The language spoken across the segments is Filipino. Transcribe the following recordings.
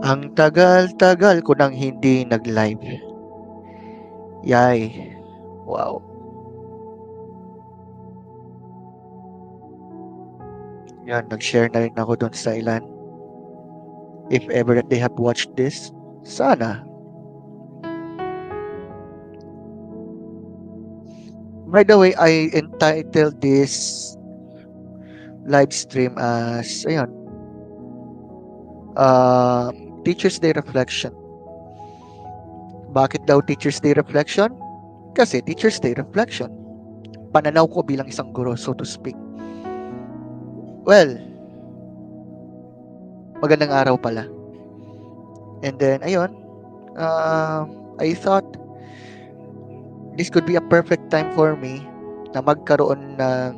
Ang tagal-tagal ko nang hindi nag-live. Yay. Wow. Yan, nag-share na rin ako dun sa ilan. If ever that they have watched this, sana. By the way, I entitled this live stream as, ayun, Teacher's Day Reflection. Bakit daw Teacher's Day Reflection? Kasi Teacher's Day Reflection. Pananaw ko bilang isang guro, so to speak. Well, magandang araw pala. And then, ayun, I thought this could be a perfect time for me na magkaroon ng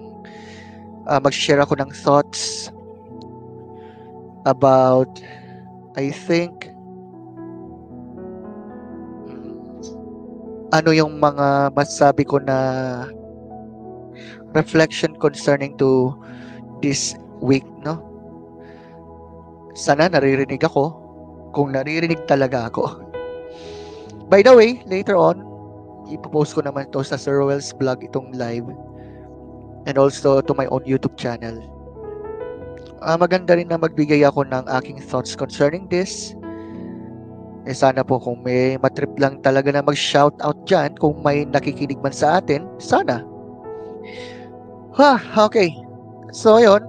mag-share ako ng thoughts about, I think, ano yung mga masasabi ko na reflection concerning to this week, no? Sana naririnig ako kung naririnig talaga ako. By the way, later on, ipopost ko naman to sa Sir Rowell's vlog itong live and also to my own YouTube channel. Maganda rin na magbigay ako ng aking thoughts concerning this. Sana po kung may matrip lang talaga na mag-shoutout dyan, kung may nakikinig man sa atin, sana. Okay. So, ayun.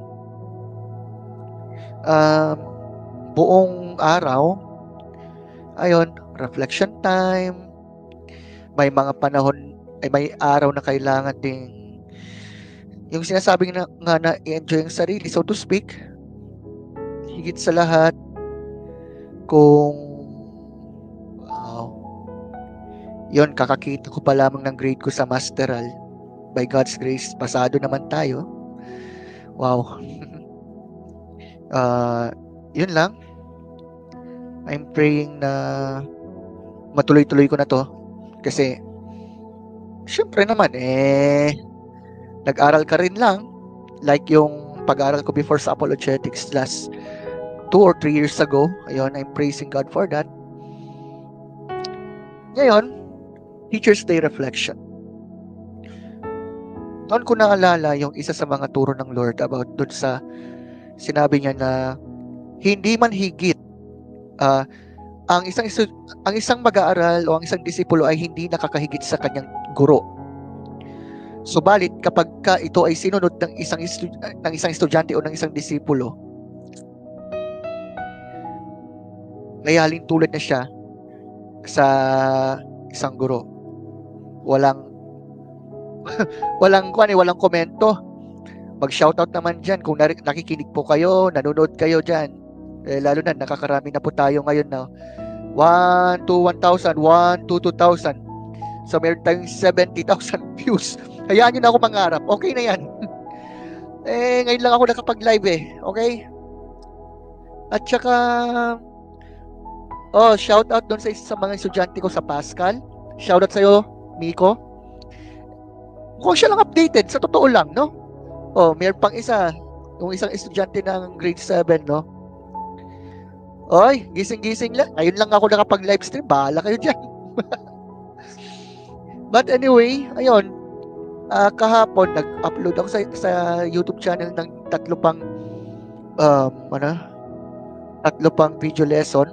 Buong araw, ayun, reflection time. May mga panahon, may araw na kailangan ding yung sinasabi nga na i-enjoy ang sarili, so to speak. Higit sa lahat, kung yun, kakakita ko pa lamang ng grade ko sa masteral. By God's grace, pasado naman tayo. Wow. Yun lang. I'm praying na matuloy-tuloy ko na to. Kasi, syempre naman, nag-aral ka rin lang. Like yung pag-aral ko before sa apologetics last 2 or 3 years ago. Ayun, I'm praising God for that. Ngayon, Teacher's Day Reflection. Noon ko naalala yung isa sa mga turo ng Lord about dun sa sinabi niya na hindi man higit ang isang mag-aaral o ang isang disipulo ay hindi nakakahigit sa kanyang guro. Subalit kapag ito ay sinunod ng isang estudyante o ng isang disipulo, layalin tulad na siya sa isang guro. Walang komento. Mag-shoutout naman dyan kung nakikinig po kayo, nanonood kayo dyan. Lalo na, nakakarami na po tayo ngayon na 1 to 1,000, 1 to 2,000. So, meron tayong 70,000 views. Hayaan nyo na ako mangarap. Okay na yan. Ngayon lang ako nakapag-live Okay? At saka, shoutout doon sa mga estudyante ko sa Pascal. Shoutout sa'yo, Miko. Mukhang siya lang updated, sa totoo lang, no? Mayroon pang isa, yung isang estudyante ng grade 7, no? Oy, gising-gising lang. Ngayon lang ako nakapag-live stream. Bahala kayo dyan. But anyway, ayun. Kahapon, nag-upload ako sa YouTube channel ng tatlo pang video lesson.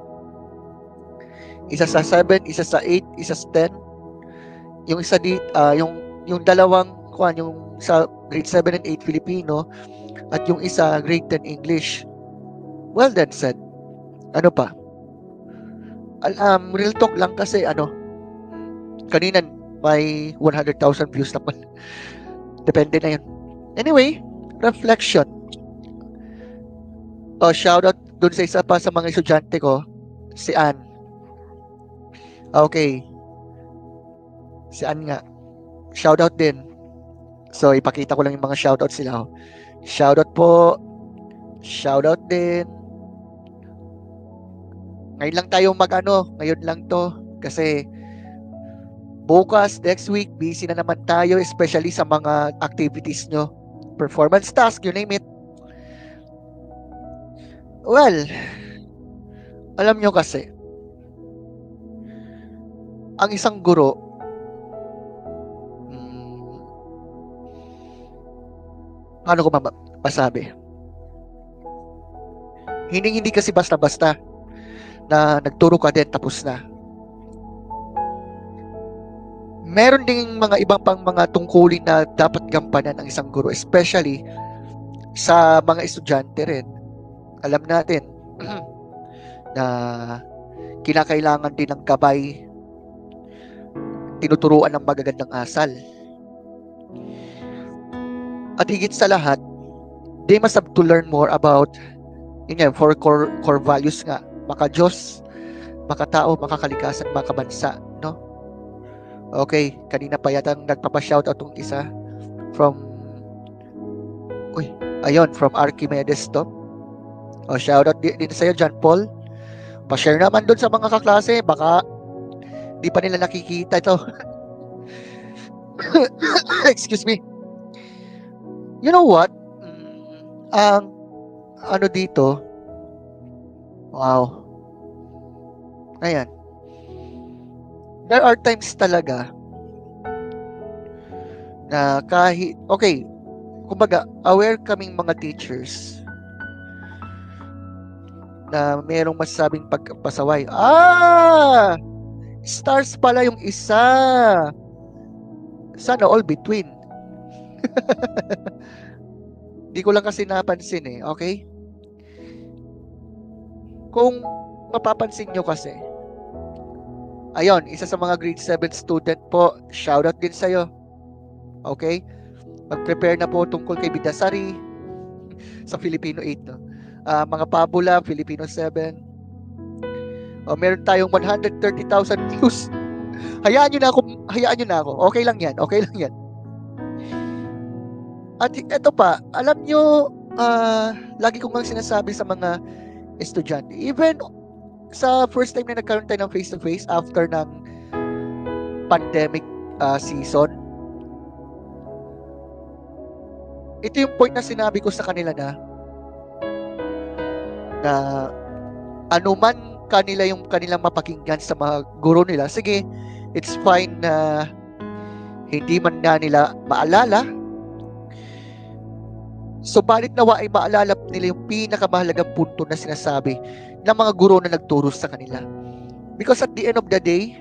Isa sa 7, isa sa 8, isa sa 10. Yung isa yung dalawang yung sa grade 7 and 8 Filipino at yung isa grade 10 English. Well done said. Ano pa? Real talk lang kasi kanina may 100,000 views na pala. Depende na yun. Anyway, reflection. Shout out dun sa isa pa sa mga estudyante ko, si Ann. Okay. Si Ann nga. Shout out din. So, ipakita ko lang yung mga shout out sila. Shout out po. Shout out din. Ngayon lang tayo ngayon lang to. Kasi bukas, next week, busy na naman tayo, especially sa mga activities nyo. Performance task, you name it. Well, Alam nyo kasi, ang isang guro, paano ko masabi? Hindi kasi basta-basta na nagturo ka din tapos na. Meron ding mga ibang pang mga tungkulin na dapat gampanan ng isang guro, especially sa mga estudyante rin. Alam natin na kinakailangan din ng gabay, tinuturuan ng magagandang asal. At higit sa lahat, they must have to learn more about for core values nga, maka-Diyos, maka-tao, makakalikasan, makabansa, no? Okay, kanina pa yata nagpapa-shoutout tong isa from from Archimedes to. Shoutout din sa'yo, John Paul. Pa-share naman doon sa mga kaklase, baka di pa nila nakikita ito. Excuse me. You know what? Ang ano dito, wow. Ayan. There are times talaga na kahit, kumbaga, aware kaming mga teachers na merong masasabing pagpasaway. Stars pala yung isa. Sana all between. Di ko lang kasi napansin okay? Kung mapapansin nyo kasi, ayun, isa sa mga grade 7 student po, shoutout din sa'yo. Okay? Mag-prepare na po tungkol kay Bidasari sa Filipino 8, no? Mga pabula, Filipino 7. Meron tayong 130,000 views. Hayaan nyo na ako. Okay lang yan. At eto pa, alam nyo, lagi kong sinasabi sa mga estudyante, even sa first time na nagkaroon tayo ng face-to-face after ng pandemic season, ito yung point na sinabi ko sa kanila na anuman kanila yung kanilang mapakinggan sa mga guro nila, sige, it's fine na hindi man na nila maalala. Subalit nawa ay maalala nila yung pinakamahalagang punto na sinasabi ng mga guro na nagturo sa kanila. Because at the end of the day,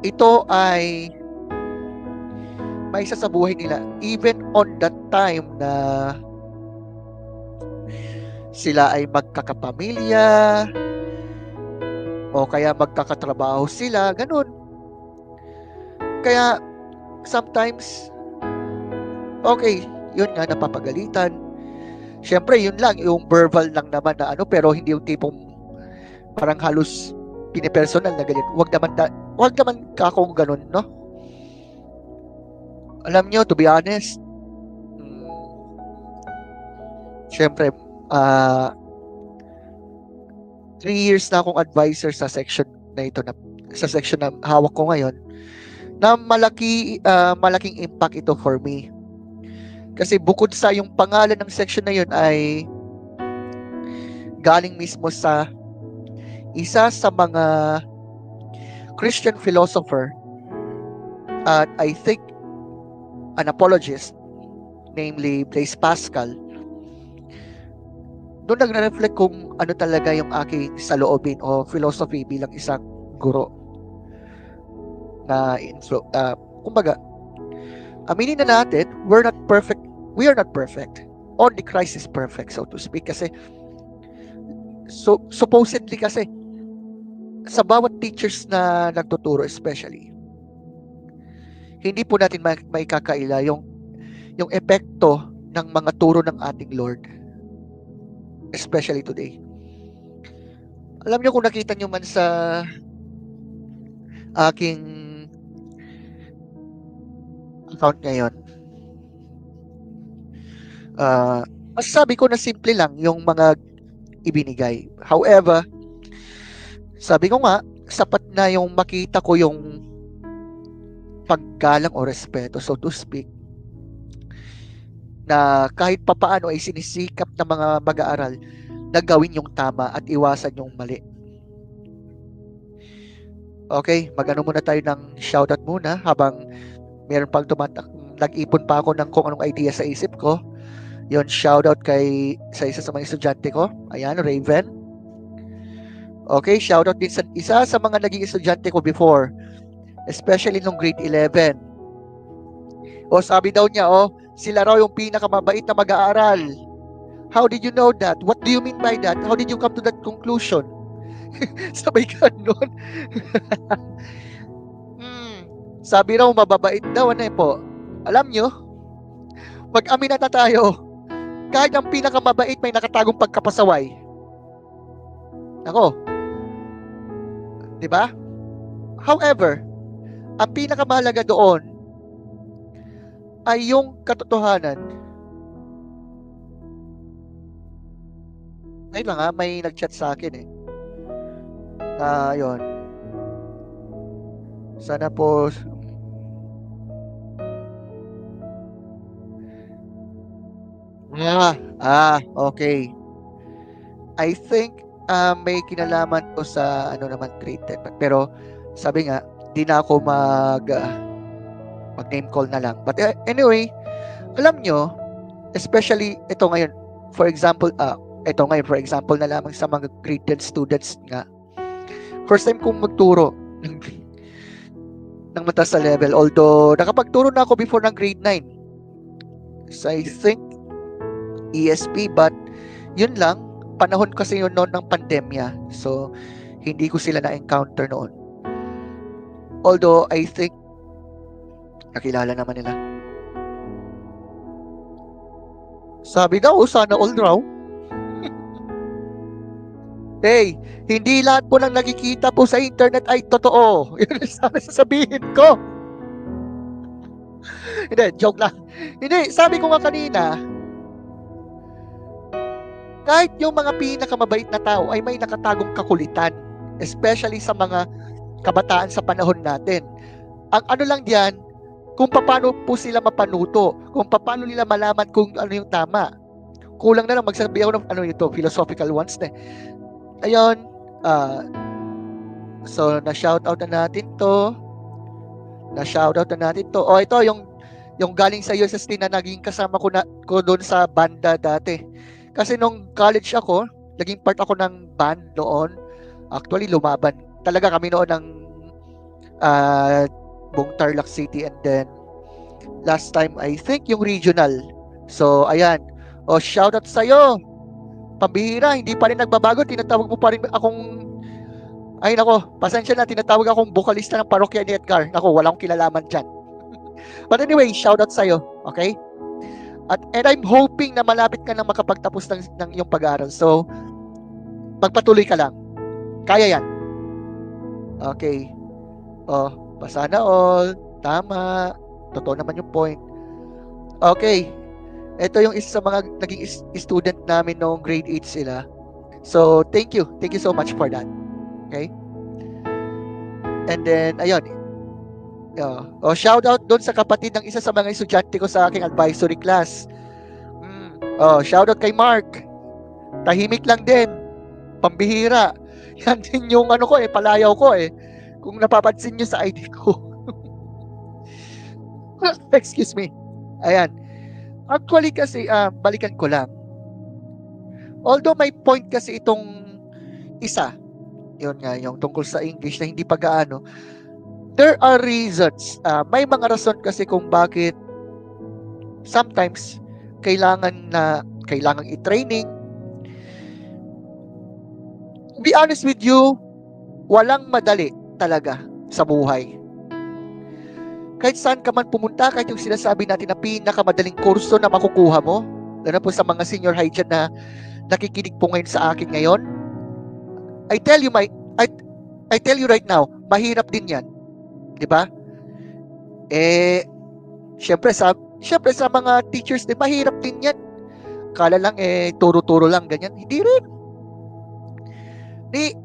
ito ay may isa sa buhay nila. Even on that time na sila ay magkakapamilya o kaya magkakatrabaho sila, ganun. Kaya sometimes yun nga, napapagalitan. Siyempre, yun lang, yung verbal lang naman na pero hindi yung tipong parang halos pinipersonal na ganyan. Wag naman kakong ganun, no? Alam nyo, to be honest, siyempre, 3 years na akong advisor sa section na ito, sa section na hawak ko ngayon, na malaking impact ito for me. Kasi bukod sa yung pangalan ng section na yun ay galing mismo sa isa sa mga Christian philosopher at I think an apologist, namely Blaise Pascal. Doon nagre-reflect kung ano talaga yung aking saloobin o philosophy bilang isang guro na kumbaga, aminin na natin, we are not perfect. Only Christ is perfect, so to speak. Kasi supposedly kasi sa bawat teachers na nagtuturo especially, hindi po natin may kakaila yung epekto ng mga turo ng ating Lord, especially today. Alam niyo, kung nakita niyo man sa aking account ngayon, masasabi ko na simple lang yung mga ibinigay. However, sabi ko nga, sapat na yung makita ko yung paggalang o respeto, so to speak, na kahit papaano ay sinisikap ng mga mag-aaral na gawin yung tama at iwasan yung mali. Okay, mag-ano muna tayo ng shoutout muna habang meron pang nag-ipon pa ako ng kung anong idea sa isip ko. Yon, shoutout sa isa sa mga estudyante ko. Ayan, Raven. Okay, shoutout din sa isa sa mga naging estudyante ko before, especially nung grade 11. O sabi daw niya, sila raw yung pinakamabait na mag-aaral. How did you know that? What do you mean by that? How did you come to that conclusion? Sabay ganun. Sabi raw, mababait daw, ano po. Alam nyo, pag-amin na tayo, kahit ang pinakamabait may nakatagong pagkapasaway. Ako. Diba? However, ang pinakamahalaga doon ay yung katotohanan. Ayun lang may nag-chat sa akin eh. Yun. Sana po okay. I think may kinalaman to sa naman grade 10. Pero sabi nga, di na ako mag-name call na lang. But anyway, alam nyo, especially ito ngayon, for example na lamang sa mga grade 10 students nga. First time kong magturo ng mataas sa level. Although, nakapagturo na ako before ng grade 9. So, I think ESP, but yun lang, panahon kasi yun noon ng pandemya. So, hindi ko sila na-encounter noon. Although, I think, nakilala naman nila. Sabi daw, sana all raw. Hey, hindi lahat po ng nakikita po sa internet ay totoo. Yun ang sasabihin ko. Hindi, joke lang. Hindi, sabi ko nga kanina, kahit yung mga pinakamabait na tao ay may nakatagong kakulitan. Especially sa mga kabataan sa panahon natin. Ang ano lang diyan, kung paano po sila mapanuto, kung paano nila malaman kung ano yung tama. Kulang na lang magsabi ako ng philosophical ones na. Ayun, so na-shoutout na natin to. Ito yung galing sa USST na naging kasama ko doon sa banda dati. Kasi nung college ako, naging part ako ng band noon. Actually, lumaban. Talaga kami noon ng buong Tarlac City, and then last time, I think, yung regional. So, ayan. Shoutout sa'yo. Pambihira, hindi pa rin nagbabago. Tinatawag mo pa rin akong, ay nako, pasensya na, tinatawag akong vokalista ng parokya ni Edgar. Nako, wala akong kilalaman dyan. But anyway, shoutout sa'yo, okay? And I'm hoping na malapit ka na makapagtapos ng iyong pag-aaral. So, magpatuloy ka lang. Kaya yan. Okay. Sana all. Tama. Totoo naman yung point. Okay. Ito yung isa sa mga naging student namin noong grade 8 sila. So, thank you. Thank you so much for that. Okay? And then, ayun. Shout out doon sa kapatid ng isa sa mga estudyante ko sa aking advisory class. Shout out kay Mark. Tahimik lang din. Pambihira. Yan din yung palayaw ko eh. Kung napapansin nyo sa ID ko. Excuse me. Ayan. Actually kasi, balikan ko lang. Although may point kasi itong isa, yun nga, yung tungkol sa English na hindi pa gaano, there are reasons. May mga rason kasi kung bakit sometimes kailangan i-training. To be honest with you, walang madali talaga sa buhay. Kahit saan ka man pumunta, kahit yung sinasabi natin na pinakamadaling kurso na makukuha mo, lalo po sa mga senior high dyan na nakikinig po ngayon sa akin ngayon, I tell you right now, mahirap din yan. Diba? Syempre sa mga teachers din, mahirap din yan. Kala lang, turo-turo lang, ganyan. Hindi rin.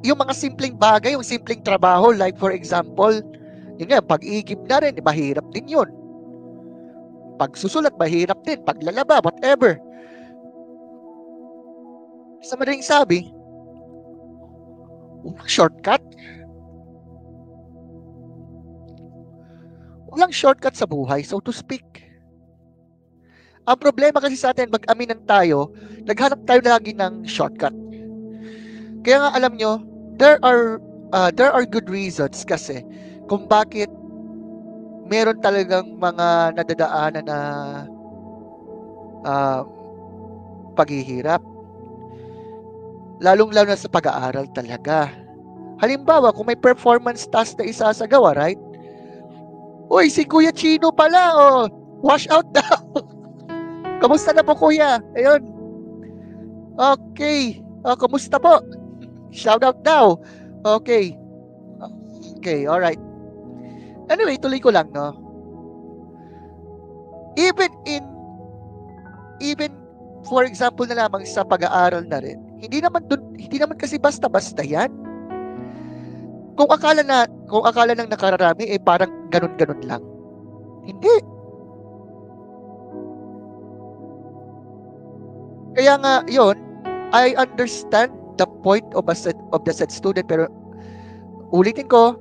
Yung mga simpleng bagay, yung simpleng trabaho, like for example, yun nga, pag-iigib na rin, mahirap din yun. Pagsusulat, mahirap din. Paglalaba, whatever. Sa madaling sabi, shortcut. Walang shortcut sa buhay, so to speak. Ang problema kasi sa atin, mag-aminan tayo, naghanap tayo lagi ng shortcut. Kaya nga alam nyo, there are good reasons kasi kung bakit meron talagang mga nadadaanan na paghihirap. Lalong-lalo na sa pag-aaral talaga. Halimbawa, kung may performance task na isasagawa, right? Uy, si Kuya Chino pala, wash out daw. Kamusta na po, Kuya? Ayun. Okay. Kamusta po? Shout out daw. Okay. Okay, alright. Anyway, tuloy ko lang, no? Even for example na lamang sa pag-aaral na rin, hindi naman kasi basta-basta yan. Kung akala ng nakararami, parang ganun-ganun lang. Hindi. Kaya nga, yon, I understand the point of the said student, pero ulitin ko,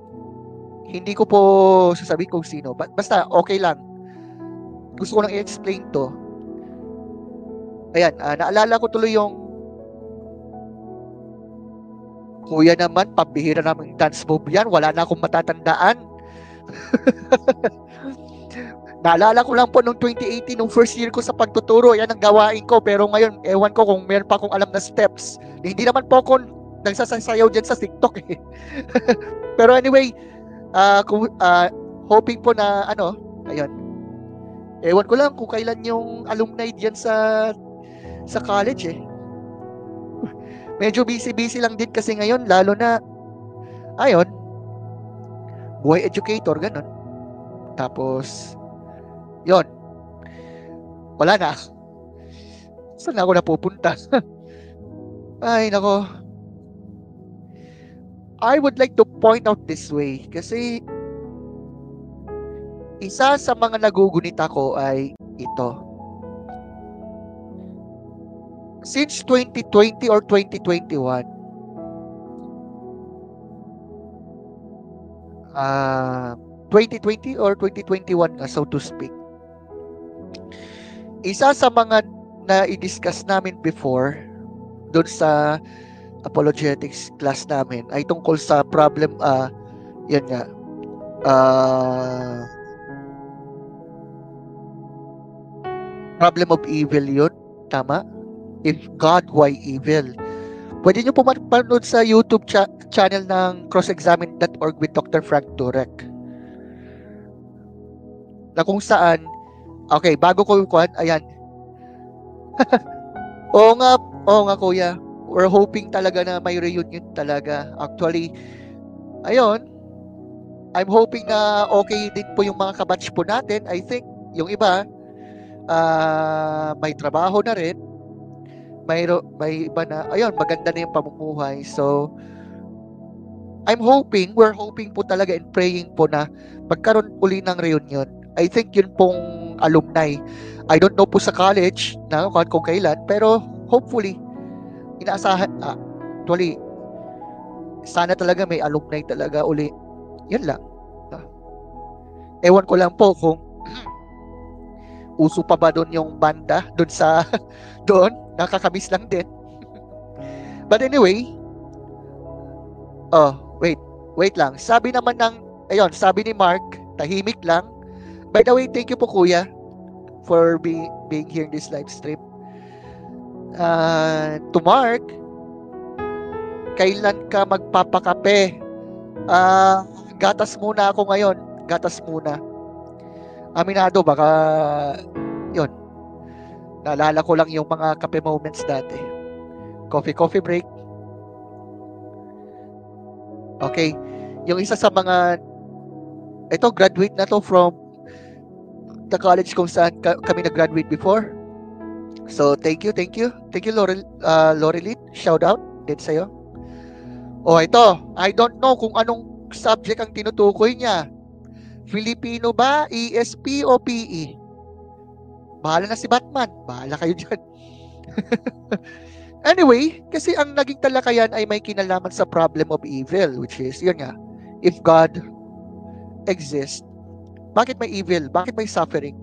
hindi ko po sasabihin kung sino. Basta, okay lang. Gusto ko lang i-explain to. Ayan, naalala ko tuloy yung Kuya naman, pambihira namang dance move yan. Wala na akong matatandaan. Naalala ko lang po nung 2018, nung first year ko sa pagtuturo, yan ang gawain ko. Pero ngayon, ewan ko kung meron pa akong alam na steps. Hindi naman po ako nagsasayaw dyan sa TikTok eh. Pero anyway, hoping po na ayun. Ewan ko lang kung kailan yung alumni dyan sa college eh. Medyo busy lang din kasi ngayon, lalo na ayun, buhay educator, ganun. Tapos yon, wala na. Saan ako napupunta? Ay, nako. I would like to point out this way kasi isa sa mga nagugunita ko ay ito. Since 2020 or 2021, 2020 or 2021 so to speak, isa sa mga na i-discuss namin before doon sa apologetics class namin ay tungkol sa problem, yan nga, problem of evil yun, tama? If God, why evil? Pwede nyo po mapanood sa YouTube channel ng crossexamine.org with Dr. Frank Turek. Na kung saan, okay, bago ko yung ayan. Oo nga kuya. We're hoping talaga na may reunion talaga. Actually, ayun, I'm hoping na okay din po yung mga kabatch po natin. I think, yung iba, may trabaho na rin. May iba na, ayun, maganda na yung pamumuhay. So, we're hoping po talaga and praying po na magkaroon uli ng reunion. I think yun pong alumni. I don't know po sa college na kung kailan, pero hopefully, inaasahan, actually, sana talaga may alumni talaga uli. Yan lang. Ewan ko lang po kung uso pa ba doon yung banda doon sa doon, nakakamiss lang din. But anyway, wait lang. Sabi naman sabi ni Mark, tahimik lang. By the way, thank you po kuya for being here in this live stream. To Mark, kailan ka magpapakape? Gatas muna ako ngayon. Gatas muna. Aminado, baka yun. Naalala ko lang yung mga kape moments dati. Coffee break. Okay. Yung isa sa mga graduate na to from the college kung saan kami nag-graduate before. So, thank you. Thank you, Loreline. Shout out din sa'yo. Ito. I don't know kung anong subject ang tinutukoy niya. Filipino ba? ESP o PE? Bahala na si Batman. Bahala kayo dyan. Anyway, kasi ang naging talakayan ay may kinalaman sa problem of evil, which is, yun nga, if God exists, bakit may evil? Bakit may suffering?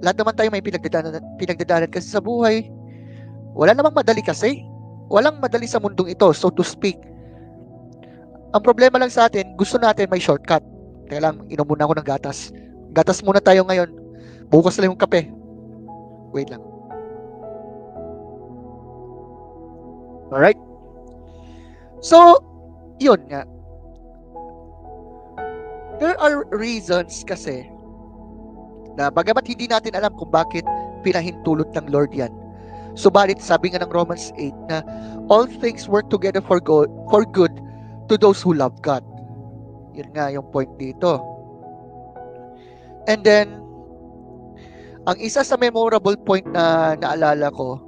Lahat naman tayo may pinagdadaanan kasi sa buhay. Wala namang madali kasi. Walang madali sa mundong ito, so to speak. Ang problema lang sa atin, gusto natin may shortcut. Teka lang, inom muna ako ng gatas. Gatas muna tayo ngayon. Bukas lang yung kape. Wait lang. Alright? So, yun nga. There are reasons kasi na bagamat hindi natin alam kung bakit pinahintulot ng Lord yan. Subalit, sabi nga ng Romans 8 na all things work together for good to those who love God. Yun nga yung point dito. And then, ang isa sa memorable point na naalala ko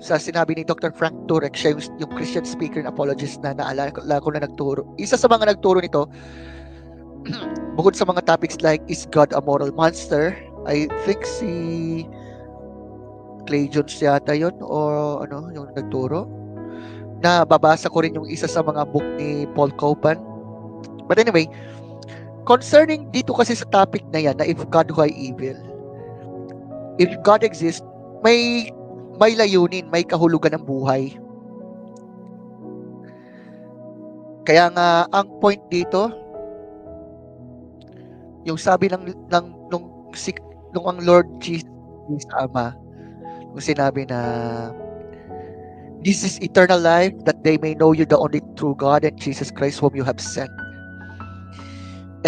sa sinabi ni Dr. Frank Turek, siya yung Christian speaker and apologist na naalala ko na nagturo. Isa sa mga nagturo nito, bukod sa mga topics like, is God a moral monster? I think si Clay Jones yata yun, o ano, yung nagturo. Nababasa ko rin yung isa sa mga book ni Paul Copan. But anyway, concerning dito kasi sa topic na yan, na if God why evil, if God exists, may layunin, may kahulugan ng buhay. Kaya nga, ang point dito, yung sabi nung ang Lord Jesus sa Ama, yung sinabi na, this is eternal life, that they may know you the only true God and Jesus Christ whom you have sent.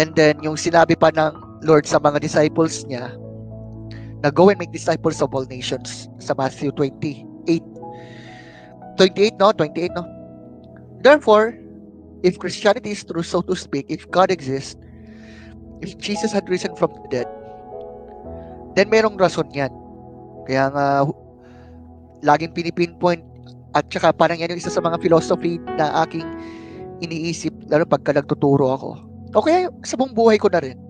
And then, yung sinabi pa ng Lord sa mga disciples niya, na go and make disciples of all nations, sa Matthew 28. 28, no? Therefore, if Christianity is true, so to speak, if God exists, if Jesus had risen from the dead, then merong rason yan. Kaya nga, laging pinipinpoint, at saka parang yan yung isa sa mga philosophy na aking iniisip, lalo pagka nagtuturo ako. O kaya sa buong buhay ko na rin.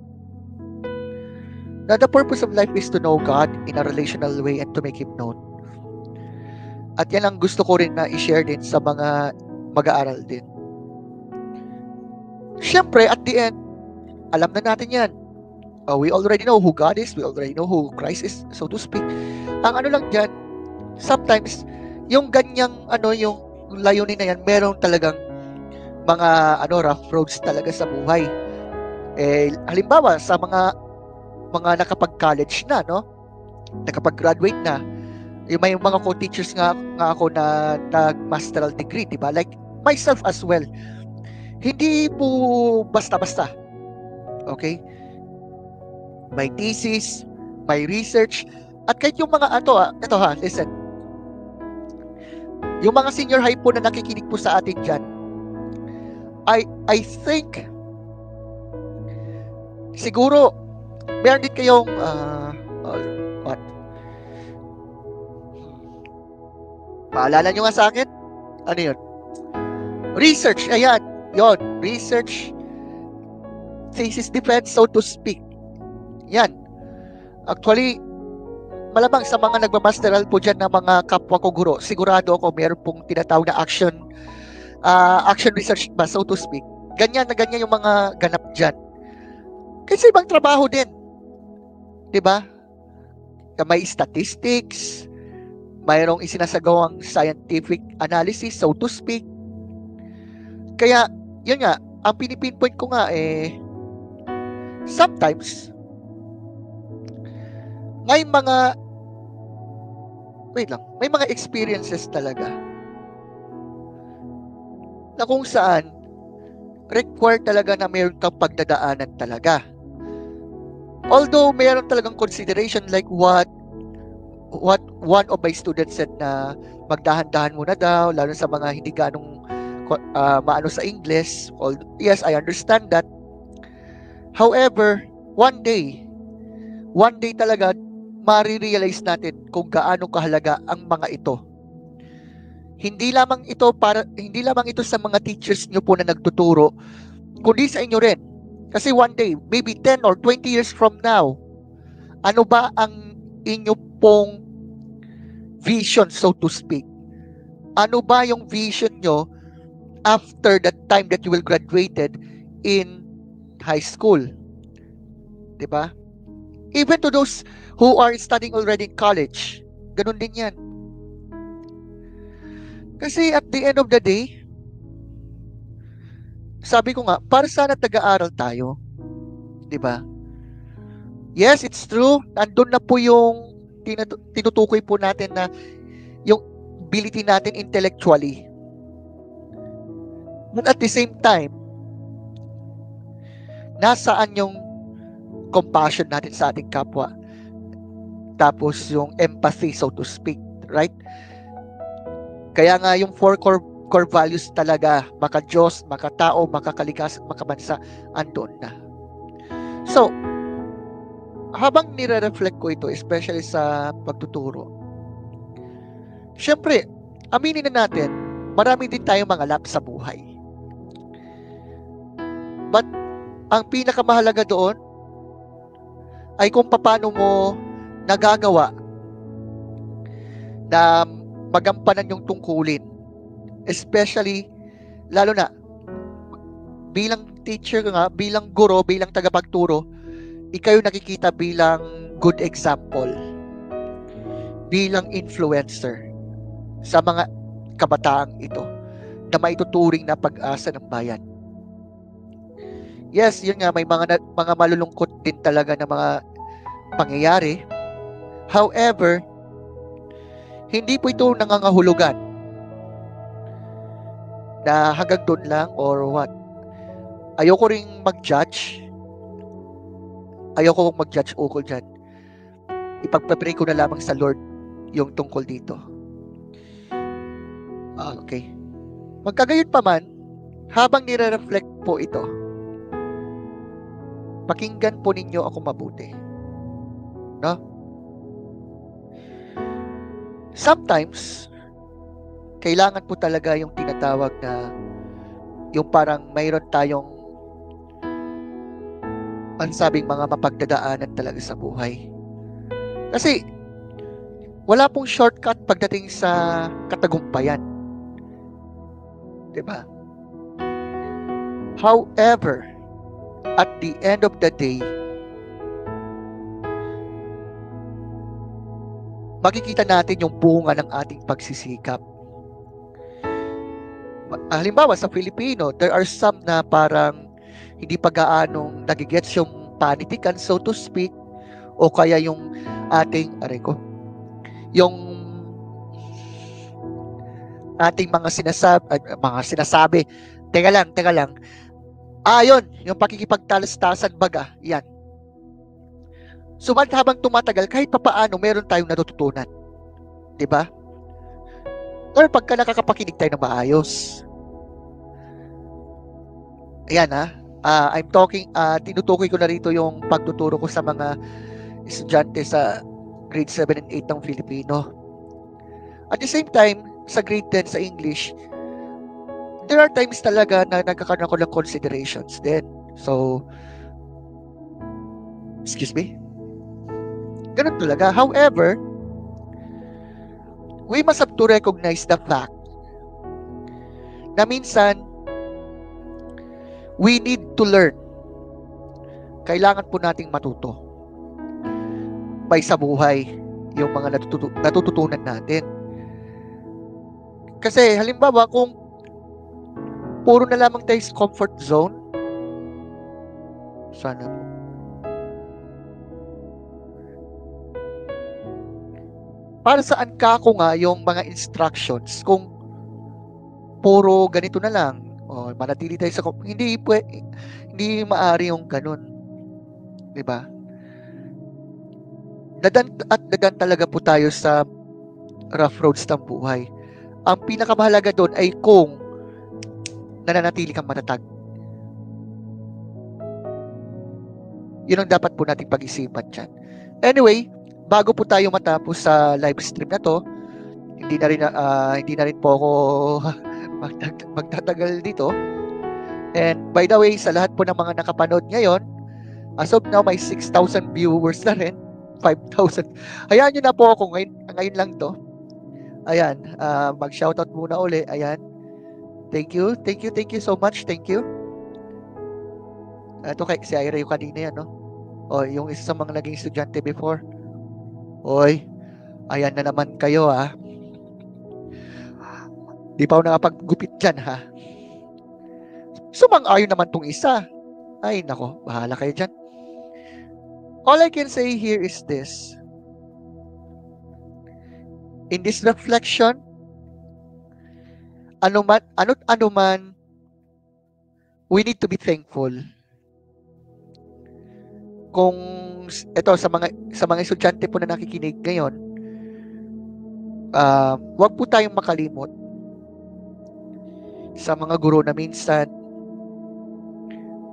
Na the purpose of life is to know God in a relational way and to make Him known. At yan ang gusto ko rin na i-share din sa mga mag-aaral din. Siyempre, at the end, alam na natin yan. We already know who God is. We already know who Christ is, so to speak. Ang ano lang dyan, sometimes, yung ganyang, yung layunin na yan, meron talagang mga, rough roads talaga sa buhay. Halimbawa, sa mga nakapag-college na, no? Nakapag-graduate na. May mga co-teachers nga ako na nag-masteral degree, diba? Like, myself as well. Hindi po basta-basta. Okay? May thesis, may research, at kahit yung mga ito ha, listen. Yung mga senior high po na nakikinig po sa atin dyan, I think, siguro, meron din kayong, what? Paalala nyo nga sa akin? Ano yun? Research, ayan, yon, research, thesis defense, so to speak. Yan. Actually, malamang sa mga nagmamasteral po dyan na mga kapwa ko guro, sigurado ako meron pong tinatawag na action research ba, so to speak. Ganyan yung mga ganap dyan. Kasi ibang trabaho din. Diba? May statistics, mayroong isinasagawang scientific analysis, so to speak. Kaya, yun nga, ang pinipinpoint ko nga sometimes, may mga experiences talaga na kung saan required talaga na mayroon kang pagdadaanan talaga. Although mayroon talagang consideration like what one of my students said na magdahan-dahan muna daw, lalo sa mga hindi ganong maano sa English. Yes, I understand that. However, one day talaga marirealize natin kung gaano kahalaga ang mga ito. Hindi lamang ito sa mga teachers nyo po na nagtuturo, kundi sa inyo rin. Kasi one day, maybe 10 or 20 years from now, ano ba ang inyo pong vision, so to speak? Ano ba yung vision nyo after the time that you will graduated in high school? Diba? Even to those who are studying already in college, ganun din yan. Kasi at the end of the day, sabi ko nga, para sana taga-aral tayo. Diba? Yes, it's true. Nandun na po yung tinutukoy po natin na yung ability natin intellectually. But at the same time, nasaan yung compassion natin sa ating kapwa? Tapos yung empathy, so to speak, right? Kaya nga yung four core values talaga, maka-Diyos, maka-tao, maka-kalikas, maka-bansa, andun na. So, habang nire-reflect ko ito, especially sa pagtuturo, syempre, aminin na natin, marami din tayong mga lap sa buhay. But, ang pinakamahalaga doon ay kung paano mo nagagawa na magampanan yung tungkulin. Especially, lalo na, bilang teacher nga, bilang guro, bilang tagapagturo, ikaw yung nakikita bilang good example, bilang influencer sa mga kabataang ito na maituturing na pag-asa ng bayan. Yes, yun nga, may mga malulungkot din talaga na mga pangyayari. However, hindi po ito nangangahulugan na hanggang doon lang or what. Ayoko ring mag-judge. Ayoko mag-judge ukol dyan. Ipagpapray ko na lamang sa Lord yung tungkol dito. Okay. Magkagayon pa man, habang nire-reflect po ito, pakinggan po ninyo ako mabuti. No? Sometimes, kailangan po talaga yung tinatawag na yung parang mayroon tayong ansabing mga mapagdadaanan talaga sa buhay. Kasi, wala pong shortcut pagdating sa katagumpayan. Diba? However, at the end of the day, makikita natin yung bunga ng ating pagsisikap. Halimbawa, sa Filipino, there are some na parang hindi pa gaanong nagigets yung panitikan, so to speak, o kaya yung ating, yung ating mga sinasabi, teka lang, yun, yung pakikipagtalastasan baga, yan. So, habang tumatagal, kahit papaano, meron tayong natututunan. Diba? Or pagka nakakapakinig tayo ng maayos. Ayan I'm talking, tinutukoy ko na rito yung pagtuturo ko sa mga estudyante sa grade 7 and 8 ng Filipino. At the same time, sa grade 10 sa English, there are times talaga na nagkakaroon ako ng considerations din. So, excuse me? Ganun talaga. However, we must have to recognize the fact na minsan, we need to learn. Kailangan po nating matuto by sa buhay yung mga natututunan natin. Kasi halimbawa kung puro na lamang tayo sa comfort zone, sana po. Para saan ka ako nga yung mga instructions kung puro ganito na lang o manatili tayo sa hindi maari yung ganun. 'Di ba? Dadan talaga po tayo sa rough roads ng buhay. Ang pinakamahalaga doon ay kung nananatili kang matatag. Yun ang dapat po nating pag-isipan dyan. Anyway, bago po tayo matapos sa live stream na to, hindi na rin po ako magtatagal dito. And by the way, sa lahat po ng mga nakapanood ngayon, as of now, may 6,000 viewers na rin. 5,000. Hayaan nyo na po ako ngayon lang to. Ayan, mag-shoutout muna uli. Ayan. Thank you so much. Thank you. Ito kay si Ira yung kanina yan, no? O, yung isa sa mga naging estudyante before. Oy, ayan na naman kayo, ha? Di pa ako nakapag-gupit dyan, ha? Sumang-ayon naman tong isa. Ay, nako, bahala kayo dyan. All I can say here is this. In this reflection, ano man, we need to be thankful. Kung ito sa mga estudyante po na nakikinig ngayon, wag po tayong makalimot sa mga guro na minsan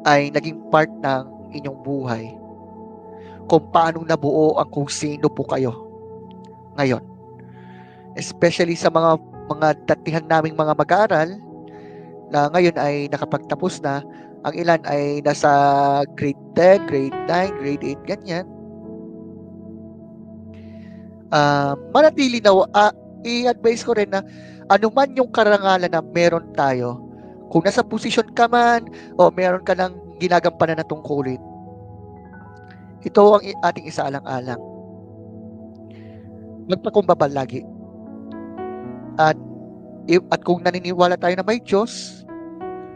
ay naging part ng inyong buhay. Kung paano nabuo ang kung sino po kayo ngayon. Especially sa mga datihan naming mga mag-aaral na ngayon ay nakapagtapos na, ang ilan ay nasa grade 10, grade 9, grade 8, ganyan. Manatili na, i-advise ko rin na anuman yung karangalan na meron tayo, kung nasa posisyon ka man o meron ka ng ginagampanan na tungkulin, ito ang ating isaalang-alang. Magpakumbaba lagi. At kung naniniwala tayo na may Diyos,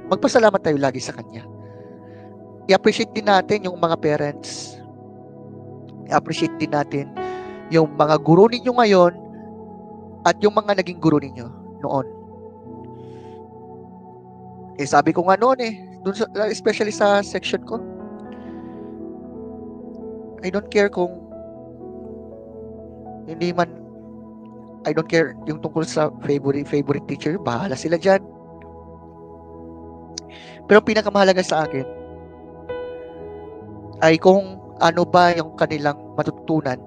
magpasalamat tayo lagi sa Kanya. I-appreciate din natin yung mga parents. I-appreciate din natin yung mga guro ninyo ngayon at yung mga naging guro ninyo noon. Sabi ko nga noon especially sa section ko, I don't care kung hindi man, I don't care yung tungkol sa favorite teacher, bahala sila dyan. Pero pinakamahalaga sa akin ay kung ano ba yung kanilang matutunan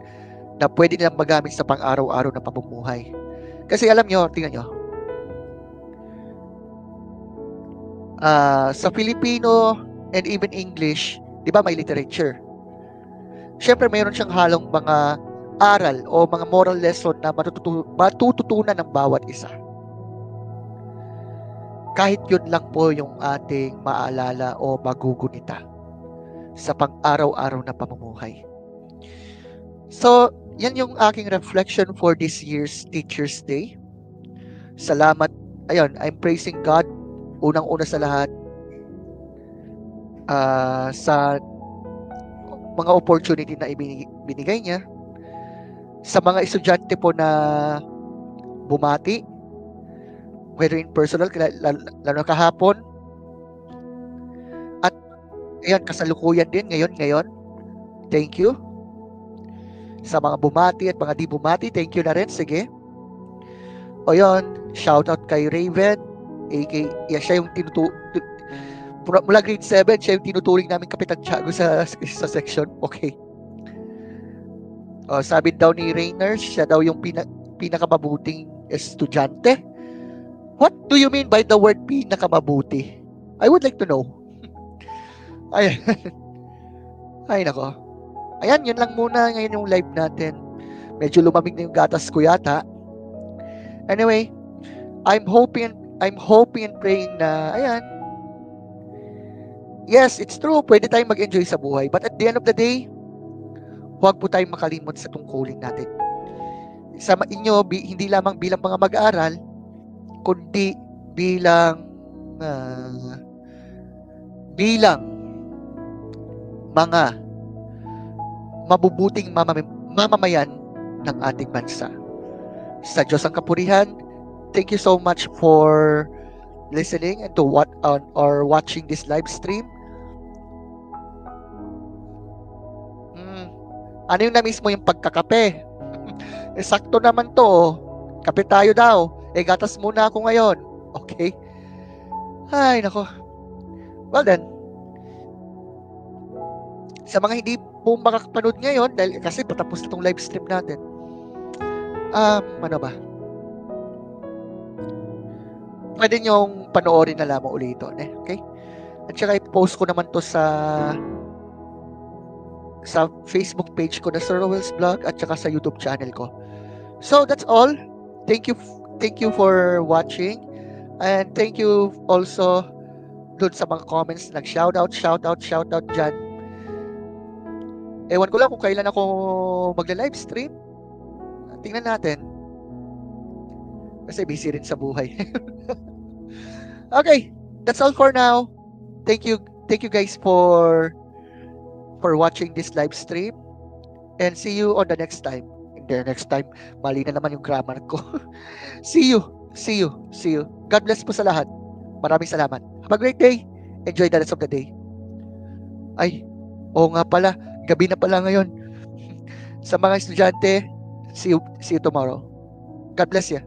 na pwede nilang magamit sa pang-araw-araw na pamumuhay. Kasi alam nyo, tingnan nyo, sa Filipino and even English, di ba may literature? Siyempre, mayroon siyang halong mga aral o mga moral lesson na matututunan ng bawat isa. Kahit yun lang po yung ating maalala o magugunita sa pang-araw-araw na pamumuhay. So, yan yung aking reflection for this year's Teacher's Day. Salamat. Ayun, I'm praising God unang-una sa lahat sa mga opportunity na binigay niya. Sa mga estudyante po na bumati, whether in personal, lalo kahapon, at ayan, kasalukuyan din ngayon, thank you. Sa mga bumati at mga di bumati, thank you na rin, sige. O yun, shout out kay Raven, siya yung mula grade 7, siya yung tinuturing namin Kapitan Tiago sa section, okay. Sabi daw ni Rainer, siya daw yung pinakamabuting estudyante. What do you mean by the word pinakamabuti? I would like to know. Ayan. Ay, nako. Ayan, yun lang muna ngayon yung live natin. Medyo lumamig na yung gatas ko yata. Anyway, I'm hoping and praying na, ayan, yes, it's true, pwede tayong mag-enjoy sa buhay. But at the end of the day, huwag po tayong makalimot sa tungkulin natin. Sa inyo, hindi lamang bilang mga mag-aaral, kundi bilang mga mabubuting mamamayan ng ating bansa. Sa Diyos ang kapurihan. Thank you so much for listening and or watching this live stream. Ano yung na-miss mo yung pagkakape? Sakto naman to. Kape tayo daw. Gatas muna ako ngayon. Okay? Ay, nako. Well then, sa mga hindi po makakapanood ngayon, dahil kasi patapos na itong live stream natin, ano ba? Pwede nyong panoorin na lamang ulit ito. Okay? At saka i-post ko naman to sa Facebook page ko na Sir Rowell's Vlog at saka sa YouTube channel ko. So, that's all. thank you for watching, and thank you also dun sa mga comments nag-shoutout dyan. Ewan ko lang kung kailan ako magla-livestream. Tingnan natin. Kasi busy rin sa buhay. Okay, that's all for now. Thank you guys for watching this live stream, and see you on the next time. Hindi, next time, mali na naman yung grammar ko. See you. God bless po sa lahat. Maraming salamat. Have a great day. Enjoy the rest of the day. Ay, oo nga pala, gabi na pala ngayon. Sa mga estudyante, see you tomorrow. God bless you.